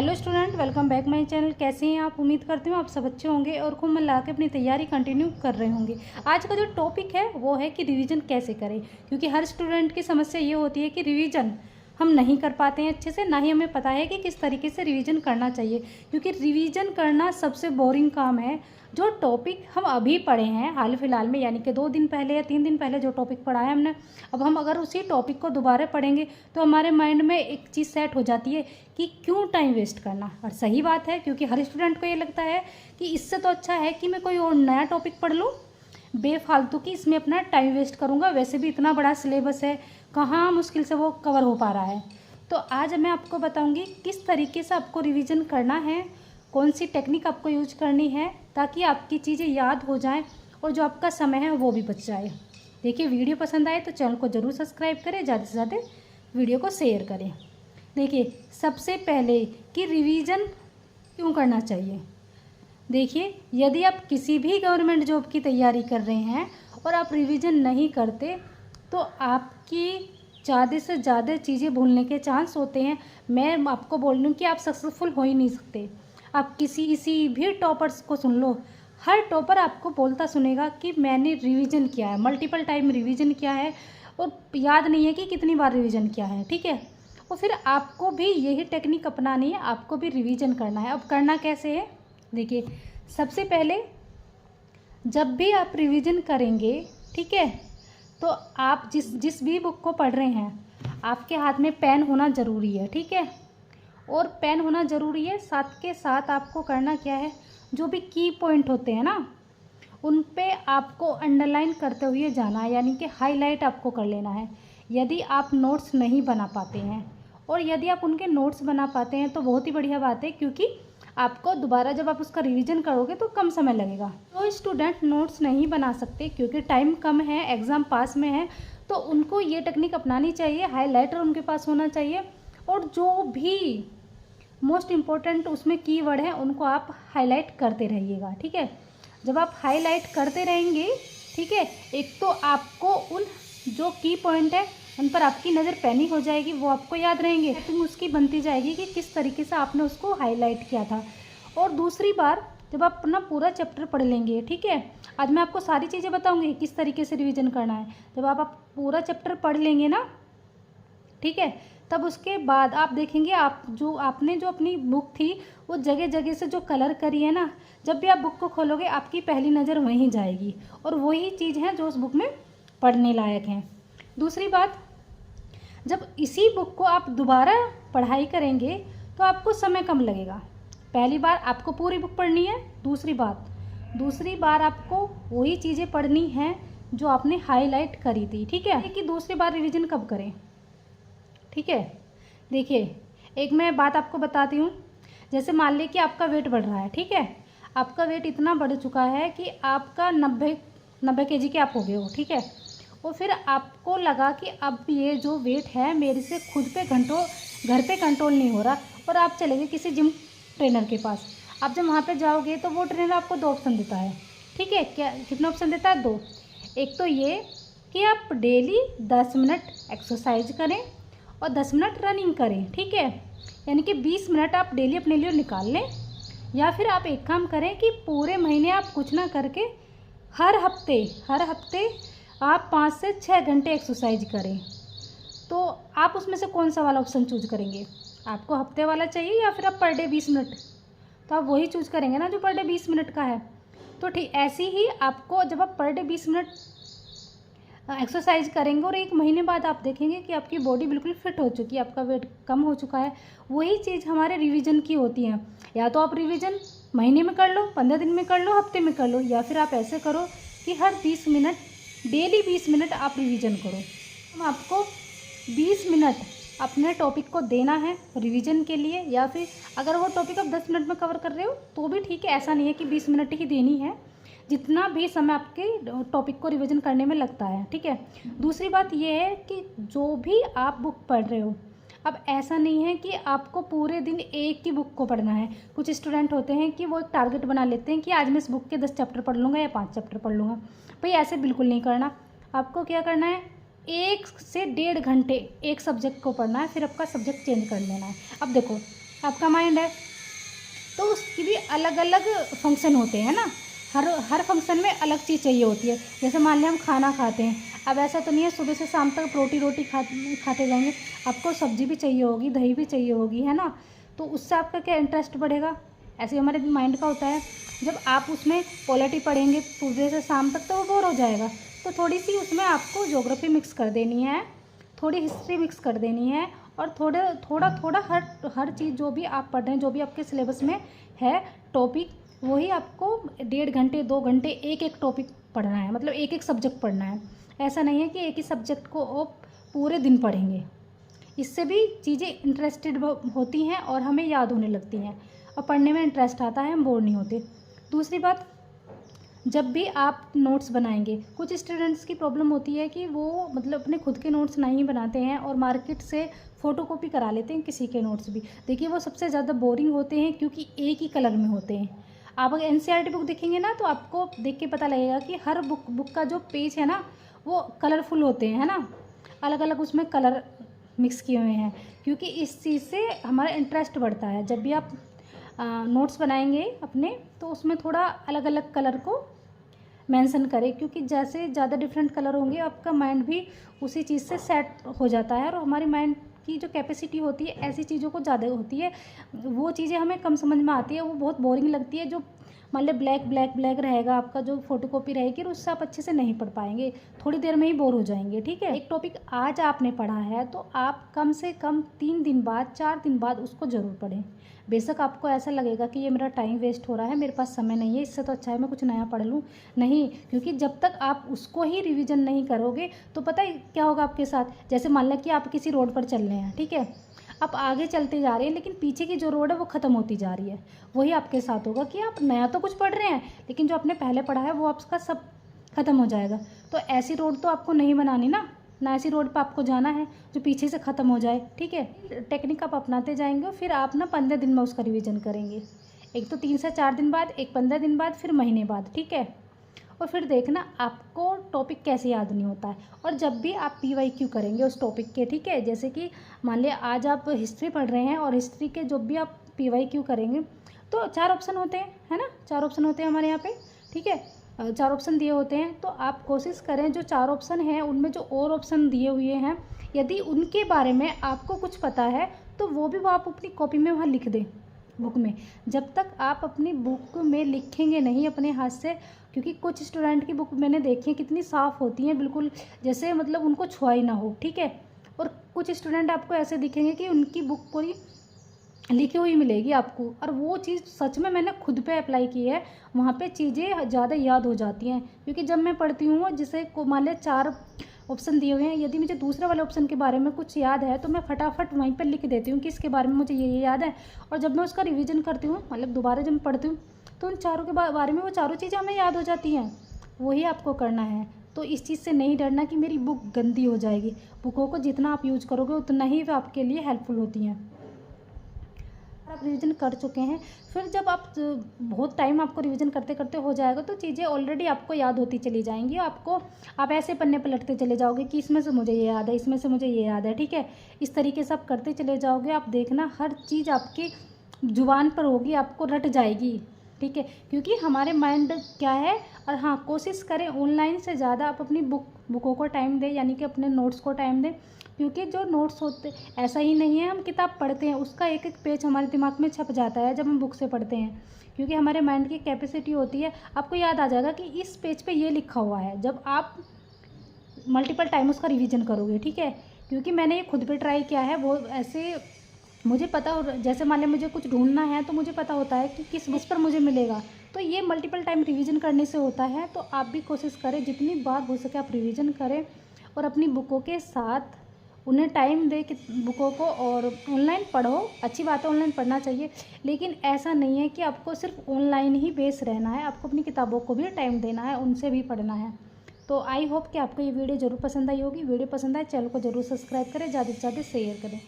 Hello student, welcome back my channel. कैसे हैं आप? उम्मीद करती हूँ आप सब अच्छे होंगे और खूब मन लगा के अपनी तैयारी कंटिन्यू कर रहे होंगे। आज का जो टॉपिक है वो है कि रिवीजन कैसे करें, क्योंकि हर स्टूडेंट की समस्या ये होती है कि रिवीजन हम नहीं कर पाते हैं अच्छे से, ना ही हमें पता है कि किस तरीके से रिवीजन करना चाहिए। क्योंकि रिवीजन करना सबसे बोरिंग काम है। जो टॉपिक हम अभी पढ़े हैं हाल फिलहाल में, यानी कि 2 दिन पहले या 3 दिन पहले जो टॉपिक पढ़ा है हमने, अब हम अगर उसी टॉपिक को दोबारा पढ़ेंगे तो हमारे माइंड में एक चीज़ सेट हो जाती है कि क्यों टाइम वेस्ट करना। और सही बात है, क्योंकि हर स्टूडेंट को ये लगता है कि इससे तो अच्छा है कि मैं कोई और नया टॉपिक पढ़ लूँ, बेफालतू की इसमें अपना टाइम वेस्ट करूँगा, वैसे भी इतना बड़ा सिलेबस है, कहाँ मुश्किल से वो कवर हो पा रहा है। तो आज मैं आपको बताऊँगी किस तरीके से आपको रिवीजन करना है, कौन सी टेक्निक आपको यूज करनी है ताकि आपकी चीज़ें याद हो जाएं और जो आपका समय है वो भी बच जाए। देखिए, वीडियो पसंद आए तो चैनल को ज़रूर सब्सक्राइब करें, ज़्यादा से ज़्यादा वीडियो को शेयर करें। देखिए, सबसे पहले कि रिवीजन क्यों करना चाहिए। देखिए, यदि आप किसी भी गवर्नमेंट जॉब की तैयारी कर रहे हैं और आप रिवीजन नहीं करते तो आपकी ज़्यादा से ज़्यादा चीज़ें भूलने के चांस होते हैं। मैं आपको बोल रही हूँ कि आप सक्सेसफुल हो ही नहीं सकते। आप किसी भी टॉपर्स को सुन लो, हर टॉपर आपको बोलता सुनेगा कि मैंने रिवीजन किया है, मल्टीपल टाइम रिवीजन किया है और याद नहीं है कि कितनी बार रिवीजन किया है। ठीक है, और फिर आपको भी यही टेक्निक अपनानी है, आपको भी रिवीजन करना है। अब करना कैसे है, देखिए, सबसे पहले जब भी आप रिवीजन करेंगे, ठीक है, तो आप जिस भी बुक को पढ़ रहे हैं आपके हाथ में पेन होना ज़रूरी है। ठीक है, और पेन होना ज़रूरी है, साथ के साथ आपको करना क्या है, जो भी की पॉइंट होते हैं ना उन पे आपको अंडरलाइन करते हुए जाना है, यानी कि हाईलाइट आपको कर लेना है। यदि आप नोट्स नहीं बना पाते हैं और यदि आप उनके नोट्स बना पाते हैं तो बहुत ही बढ़िया बात है, क्योंकि आपको दोबारा जब आप उसका रिवीजन करोगे तो कम समय लगेगा। तो स्टूडेंट नोट्स नहीं बना सकते क्योंकि टाइम कम है, एग्ज़ाम पास में है, तो उनको ये टेक्निक अपनानी चाहिए, हाईलाइटर उनके पास होना चाहिए और जो भी मोस्ट इम्पोर्टेंट उसमें कीवर्ड है उनको आप हाईलाइट करते रहिएगा। ठीक है, जब आप हाईलाइट करते रहेंगे, ठीक है, एक तो आपको उन जो की पॉइंट है उन पर आपकी नज़र पैनी हो जाएगी, वो आपको याद रहेंगे, तो उसकी बनती जाएगी कि किस तरीके से आपने उसको हाईलाइट किया था। और दूसरी बार जब आप अपना पूरा चैप्टर पढ़ लेंगे, ठीक है, आज मैं आपको सारी चीज़ें बताऊँगी किस तरीके से रिविज़न करना है। जब आप पूरा चैप्टर पढ़ लेंगे ना, ठीक है, तब उसके बाद आप देखेंगे आप जो आपने जो अपनी बुक थी वो जगह जगह से जो कलर करी है ना, जब भी आप बुक को खोलोगे आपकी पहली नज़र वहीं जाएगी और वही चीज़ है जो उस बुक में पढ़ने लायक है। दूसरी बात, जब इसी बुक को आप दोबारा पढ़ाई करेंगे तो आपको समय कम लगेगा। पहली बार आपको पूरी बुक पढ़नी है, दूसरी बार आपको वही चीज़ें पढ़नी हैं जो आपने हाईलाइट करी थी। ठीक है, कि दूसरी बार रिवीजन कब करें। ठीक है, देखिए, एक मैं बात आपको बताती हूँ। जैसे मान लीजिए कि आपका वेट बढ़ रहा है, ठीक है, आपका वेट इतना बढ़ चुका है कि आपका 90 केजी के आप हो गए हो। ठीक है, और फिर आपको लगा कि अब ये जो वेट है मेरे से खुद पे घर पे कंट्रोल नहीं हो रहा, और आप चले गए किसी जिम ट्रेनर के पास। आप जब वहाँ पे जाओगे तो वो ट्रेनर आपको 2 ऑप्शन देता है। ठीक है, कितने ऑप्शन देता है? 2। एक तो ये कि आप डेली 10 मिनट एक्सरसाइज करें और 10 मिनट रनिंग करें। ठीक है, यानी कि 20 मिनट आप डेली अपने लिए निकाल लें, या फिर आप एक काम करें कि पूरे महीने आप कुछ ना करके हर हफ्ते आप 5 से 6 घंटे एक्सरसाइज करें। तो आप उसमें से कौन सा वाला ऑप्शन चूज करेंगे? आपको हफ्ते वाला चाहिए या फिर आप पर डे 20 मिनट? तो आप वही चूज करेंगे ना जो पर डे 20 मिनट का है। तो ठीक ऐसे ही आपको, जब आप पर डे 20 मिनट एक्सरसाइज करेंगे और 1 महीने बाद आप देखेंगे कि आपकी बॉडी बिल्कुल फिट हो चुकी है, आपका वेट कम हो चुका है। वही चीज़ हमारे रिवीजन की होती है। या तो आप रिवीजन महीने में कर लो, 15 दिन में कर लो, हफ्ते में कर लो, या फिर आप ऐसे करो कि हर 20 मिनट डेली 20 मिनट आप रिवीजन करो। हम आपको 20 मिनट अपने टॉपिक को देना है रिवीजन के लिए, या फिर अगर वो टॉपिक आप 10 मिनट में कवर कर रहे हो तो भी ठीक है, ऐसा नहीं है कि 20 मिनट ही देनी है, जितना भी समय आपके टॉपिक को रिवीजन करने में लगता है। ठीक है, दूसरी बात यह है कि जो भी आप बुक पढ़ रहे हो, अब ऐसा नहीं है कि आपको पूरे दिन एक ही बुक को पढ़ना है। कुछ स्टूडेंट होते हैं कि वो एक टारगेट बना लेते हैं कि आज मैं इस बुक के 10 चैप्टर पढ़ लूँगा या 5 चैप्टर पढ़ लूँगा। भाई ऐसे बिल्कुल नहीं करना। आपको क्या करना है, 1 से 1.5 घंटे एक सब्जेक्ट को पढ़ना है, फिर आपका सब्जेक्ट चेंज कर लेना है। अब देखो, आपका माइंड है, तो उसकी भी अलग अलग फंक्शन होते हैं ना। हर फंक्शन में अलग चीज़ चाहिए होती है। जैसे मान लिया हम खाना खाते हैं, अब ऐसा तो नहीं है सुबह से शाम तक रोटी खाते जाएंगे, आपको सब्जी भी चाहिए होगी, दही भी चाहिए होगी, है ना। तो उससे आपका क्या इंटरेस्ट बढ़ेगा। ऐसे हमारे माइंड का होता है। जब आप उसमें पॉलिटी पढ़ेंगे सुबह से शाम तक तो वो बोर हो जाएगा। तो थोड़ी सी उसमें आपको ज्योग्राफी मिक्स कर देनी है, थोड़ी हिस्ट्री मिक्स कर देनी है, और थोड़ा हर चीज़ जो भी आप पढ़ रहे हैं, जो भी आपके सिलेबस में है टॉपिक, वही आपको 1.5 घंटे 2 घंटे एक एक टॉपिक पढ़ना है, मतलब एक एक सब्जेक्ट पढ़ना है। ऐसा नहीं है कि एक ही सब्जेक्ट को आप पूरे दिन पढ़ेंगे। इससे भी चीज़ें इंटरेस्टेड होती हैं और हमें याद होने लगती हैं और पढ़ने में इंटरेस्ट आता है, हम बोर नहीं होते। दूसरी बात, जब भी आप नोट्स बनाएंगे, कुछ स्टूडेंट्स की प्रॉब्लम होती है कि वो मतलब अपने खुद के नोट्स नहीं बनाते हैं और मार्केट से फ़ोटोकॉपी करा लेते हैं किसी के नोट्स भी। देखिए वो सबसे ज़्यादा बोरिंग होते हैं क्योंकि एक ही कलर में होते हैं। आप अगर NCERT बुक देखेंगे ना तो आपको देख के पता लगेगा कि हर बुक का जो पेज है ना वो कलरफुल होते हैं, है ना, अलग अलग उसमें कलर मिक्स किए हुए हैं, क्योंकि इस चीज़ से हमारा इंटरेस्ट बढ़ता है। जब भी आप नोट्स बनाएंगे अपने तो उसमें थोड़ा अलग अलग कलर को मेंशन करें, क्योंकि जैसे ज़्यादा डिफरेंट कलर होंगे आपका माइंड भी उसी चीज़ से सेट हो जाता है। और हमारी माइंड की जो कैपेसिटी होती है ऐसी चीज़ों को ज़्यादा होती है, वो चीज़ें हमें कम समझ में आती है, वो बहुत बोरिंग लगती है। जो मान लो ब्लैक रहेगा आपका जो फोटोकॉपी रहेगी, और उससे आप अच्छे से नहीं पढ़ पाएंगे, थोड़ी देर में ही बोर हो जाएंगे। ठीक है, एक टॉपिक आज आपने पढ़ा है तो आप कम से कम 3 दिन बाद 4 दिन बाद उसको ज़रूर पढ़ें। बेशक आपको ऐसा लगेगा कि ये मेरा टाइम वेस्ट हो रहा है, मेरे पास समय नहीं है, इससे तो अच्छा है मैं कुछ नया पढ़ लूँ। नहीं, क्योंकि जब तक आप उसको ही रिवीजन नहीं करोगे तो पता है क्या होगा आपके साथ। जैसे मान लें कि आप किसी रोड पर चल रहे हैं, ठीक है, आप आगे चलते जा रहे हैं लेकिन पीछे की जो रोड है वो ख़त्म होती जा रही है। वही आपके साथ होगा कि आप नया तो कुछ पढ़ रहे हैं लेकिन जो आपने पहले पढ़ा है वो आपका सब ख़त्म हो जाएगा। तो ऐसी रोड तो आपको नहीं बनानी ना ऐसी रोड पर आपको जाना है जो पीछे से ख़त्म हो जाए। ठीक है, टेक्निक आप अपनाते जाएंगे और फिर आप ना 15 दिन में उसका रिवीजन करेंगे। एक तो 3 से 4 दिन बाद, एक 15 दिन बाद, फिर महीने बाद। ठीक है, और फिर देखना आपको टॉपिक कैसे याद नहीं होता है। और जब भी आप PYQ करेंगे उस टॉपिक के, ठीक है, जैसे कि मान लिया आज आप हिस्ट्री पढ़ रहे हैं और हिस्ट्री के जब भी आप PYQ करेंगे तो 4 ऑप्शन होते हैं, है ना, 4 ऑप्शन होते हैं हमारे यहाँ पे। ठीक है, 4 ऑप्शन दिए होते हैं, तो आप कोशिश करें जो 4 ऑप्शन हैं उनमें जो और ऑप्शन दिए हुए हैं यदि उनके बारे में आपको कुछ पता है तो वो भी आप अपनी कॉपी में वहाँ लिख दें बुक में। जब तक आप अपनी बुक में लिखेंगे नहीं अपने हाथ से, क्योंकि कुछ स्टूडेंट की बुक मैंने देखी है कितनी साफ़ होती हैं, बिल्कुल जैसे मतलब उनको छुआ ही ना हो। ठीक है, और कुछ स्टूडेंट आपको ऐसे दिखेंगे कि उनकी बुक पूरी लिखी हुई मिलेगी आपको, और वो चीज़ सच में मैंने खुद पे अप्लाई की है। वहाँ पे चीज़ें ज़्यादा याद हो जाती हैं, क्योंकि जब मैं पढ़ती हूँ जिसे को मान लें 4 ऑप्शन दिए हुए हैं, यदि मुझे दूसरे वाले ऑप्शन के बारे में कुछ याद है तो मैं फटाफट वहीं पर लिख देती हूँ कि इसके बारे में मुझे ये याद है। और जब मैं उसका रिवीजन करती हूँ, मतलब दोबारा जब मैं पढ़ती हूँ, तो उन चारों के बारे में वो चारों चीज़ें हमें याद हो जाती हैं। वही आपको करना है। तो इस चीज़ से नहीं डरना कि मेरी बुक गंदी हो जाएगी। बुकों को जितना आप यूज करोगे उतना ही वो आपके लिए हेल्पफुल होती हैं। आप रिवीजन कर चुके हैं, फिर जब आप बहुत टाइम आपको रिवीजन करते करते हो जाएगा तो चीज़ें ऑलरेडी आपको याद होती चली जाएंगी। आप ऐसे पन्ने पलटते चले जाओगे कि इसमें से मुझे ये याद है, इसमें से मुझे ये याद है। ठीक है, इस तरीके से आप करते चले जाओगे। आप देखना हर चीज़ आपकी जुबान पर होगी, आपको रट जाएगी। ठीक है, क्योंकि हमारे माइंड क्या है। और हाँ, कोशिश करें ऑनलाइन से ज़्यादा आप अपनी बुकों को टाइम दें, यानी कि अपने नोट्स को टाइम दें, क्योंकि जो नोट्स होते ऐसा ही नहीं है हम किताब पढ़ते हैं उसका एक एक पेज हमारे दिमाग में छप जाता है जब हम बुक से पढ़ते हैं, क्योंकि हमारे माइंड की कैपेसिटी होती है। आपको याद आ जाएगा कि इस पेज पे ये लिखा हुआ है जब आप मल्टीपल टाइम उसका रिवीजन करोगे। ठीक है, क्योंकि मैंने ये खुद पे ट्राई किया है। वो ऐसे मुझे पता हो, जैसे मान लें मुझे कुछ ढूंढना है तो मुझे पता होता है कि किस बुक पर मुझे मिलेगा, तो ये मल्टीपल टाइम रिवीजन करने से होता है। तो आप भी कोशिश करें जितनी बार हो सके आप रिवीजन करें और अपनी बुकों के साथ उन्हें टाइम दे कि बुकों को। और ऑनलाइन पढ़ो, अच्छी बात है, ऑनलाइन पढ़ना चाहिए, लेकिन ऐसा नहीं है कि आपको सिर्फ ऑनलाइन ही बेस रहना है, आपको अपनी किताबों को भी टाइम देना है, उनसे भी पढ़ना है। तो आई होप कि आपको ये वीडियो ज़रूर पसंद आई होगी। वीडियो पसंद आए चैनल को ज़रूर सब्सक्राइब करें, ज़्यादा से ज़्यादा शेयर करें।